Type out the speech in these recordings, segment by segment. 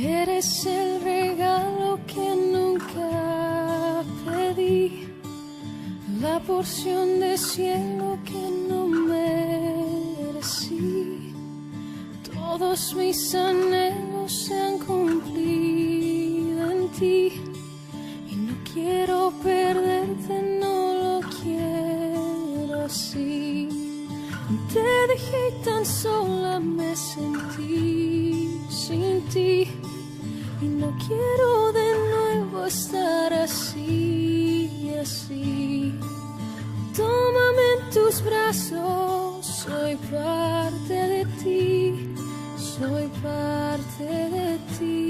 Eres el regalo que nunca pedí, la porción de cielo que no merecí. Todos mis anhelos se han cumplido en ti, y no quiero perderte, no lo quiero así. Te dejé y tan sola me sentí sin ti, y no quiero de nuevo estar así, así. Tómame en tus brazos, soy parte de ti, soy parte de ti.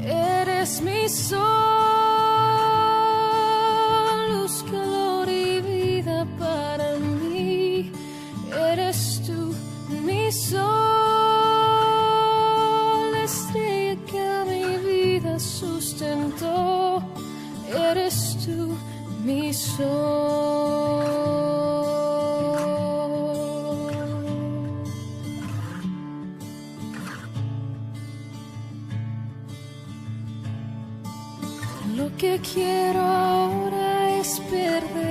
Eres mi sol, luz, calor y vida para mí. Eres tú mi sol, estrella que a mi vida sustentó. Eres tú mi sol. Lo que quiero ahora es perder